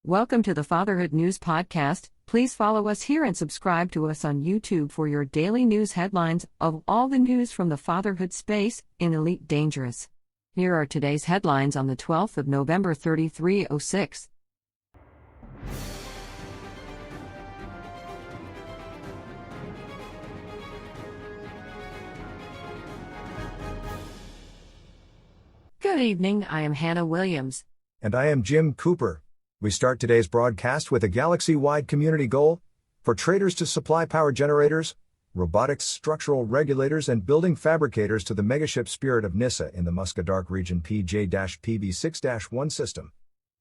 Welcome to the Fatherhood News Podcast. Please follow us here and subscribe to us on YouTube for your daily news headlines of all the news from the fatherhood space in Elite Dangerous. Here are today's headlines on the 12th of November 3306. Good evening, I am Hannah Williams. And I am Jim Cooper. We start today's broadcast with a galaxy-wide community goal for traders to supply power generators, robotics structural regulators and building fabricators to the megaship Spirit of Nyssa in the Musca Dark Region PJ-PB6-1 system.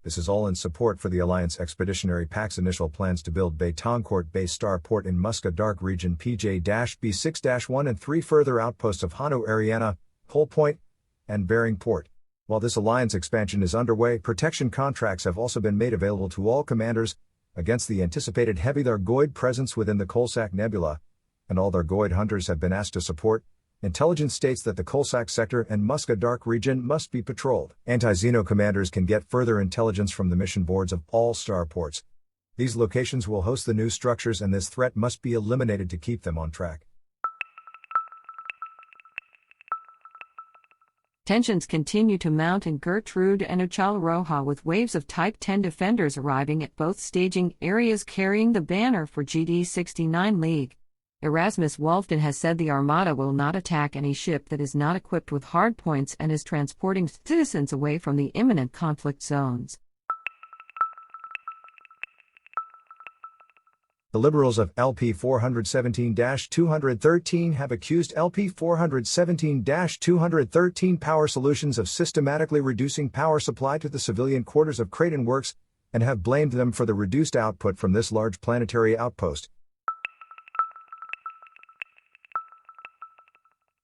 This is all in support for the Alliance Expeditionary Pact's initial plans to build Betancourt Base Starport in Musca Dark Region PJ-B6-1 and 3 further outposts of Hanu Ariana, Pole Point, and Bering Port. While this alliance expansion is underway, protection contracts have also been made available to all commanders against the anticipated heavy Thargoid presence within the Coalsack Nebula, and all Thargoid hunters have been asked to support. Intelligence states that the Coalsack sector and Musca Dark region must be patrolled. Anti-Xeno commanders can get further intelligence from the mission boards of all starports. These locations will host the new structures, and this threat must be eliminated to keep them on track. Tensions continue to mount in Gertrude and Uchala-Roja with waves of Type 10 defenders arriving at both staging areas carrying the banner for GD69 League. Erasmus Wolfden has said the Armada will not attack any ship that is not equipped with hardpoints and is transporting citizens away from the imminent conflict zones. The Liberals of LP 417-213 have accused LP 417-213 Power Solutions of systematically reducing power supply to the civilian quarters of Creighton Works, and have blamed them for the reduced output from this large planetary outpost.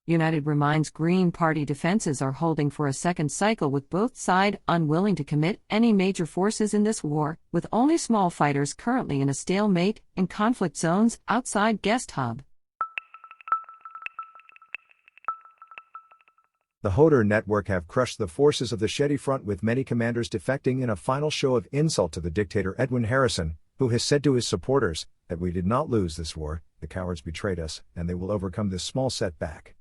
United reminds Green Party defenses are holding for a second cycle with both sides unwilling to commit any major forces in this war, with only small fighters currently in a stalemate in conflict zones outside Guest Hub. The Hodor network have crushed the forces of the Shetty Front, with many commanders defecting in a final show of insult to the dictator Edwin Harrison, who has said to his supporters that we did not lose this war, the cowards betrayed us, and they will overcome this small setback.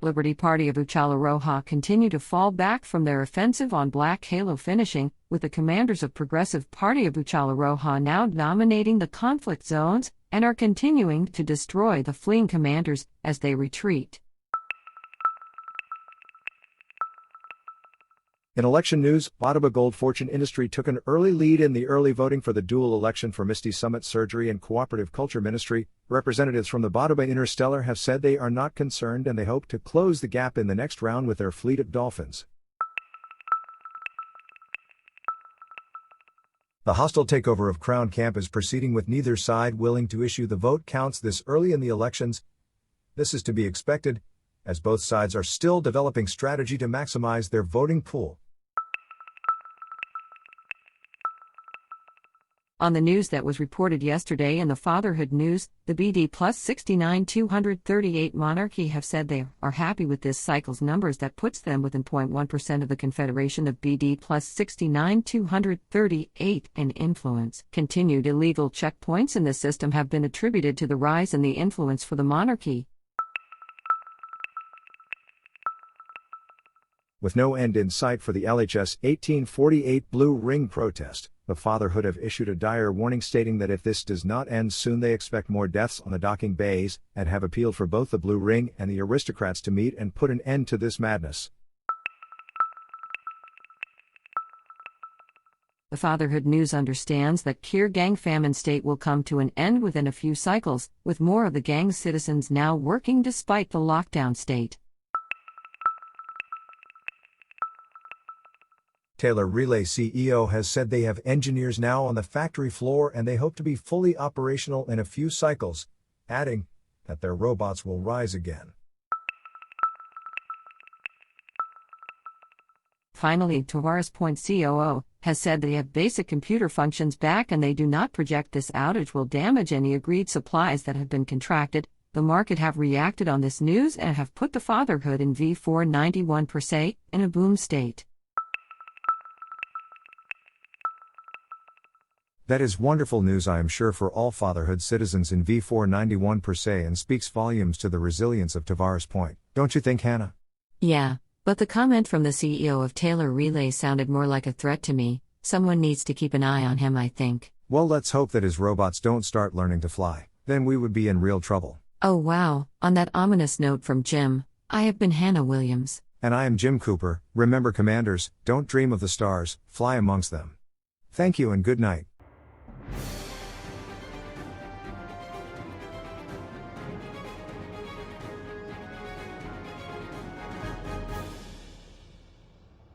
Liberty Party of Uchala-Roja continue to fall back from their offensive on Black Halo, finishing with the commanders of Progressive Party of Uchala-Roja now dominating the conflict zones and are continuing to destroy the fleeing commanders as they retreat. In election news, Ottawa Gold Fortune Industry took an early lead in the early voting for the dual election for Misty Summit Surgery and Cooperative Culture Ministry. Representatives from the Ottawa Interstellar have said they are not concerned and they hope to close the gap in the next round with their fleet of Dolphins. The hostile takeover of Crown Camp is proceeding, with neither side willing to issue the vote counts this early in the elections. This is to be expected, as both sides are still developing strategy to maximize their voting pool. On the news that was reported yesterday in the Fatherhood News, the BD plus 69-238 Monarchy have said they are happy with this cycle's numbers that puts them within 0.1% of the Confederation of BD plus 69-238 in influence. Continued illegal checkpoints in the system have been attributed to the rise in the influence for the monarchy. With no end in sight for the LHS 1848 Blue Ring protest, the Fatherhood have issued a dire warning stating that if this does not end soon they expect more deaths on the docking bays, and have appealed for both the Blue Ring and the aristocrats to meet and put an end to this madness. The Fatherhood News understands that Kier gang famine state will come to an end within a few cycles, with more of the gang's citizens now working despite the lockdown state. Taylor Relay CEO has said they have engineers now on the factory floor and they hope to be fully operational in a few cycles, adding that their robots will rise again. Finally, Tavares Point COO has said they have basic computer functions back and they do not project this outage will damage any agreed supplies that have been contracted. The market have reacted on this news and have put the Fatherhood in V491 per se in a boom state. That is wonderful news, I am sure, for all Fatherhood citizens in V491 per se, and speaks volumes to the resilience of Tavares Point. Don't you think, Hannah? Yeah, but the comment from the CEO of Taylor Relay sounded more like a threat to me. Someone needs to keep an eye on him, I think. Well, let's hope that his robots don't start learning to fly. Then we would be in real trouble. Oh wow, on that ominous note from Jim, I have been Hannah Williams. And I am Jim Cooper. Remember, commanders, don't dream of the stars, fly amongst them. Thank you and good night.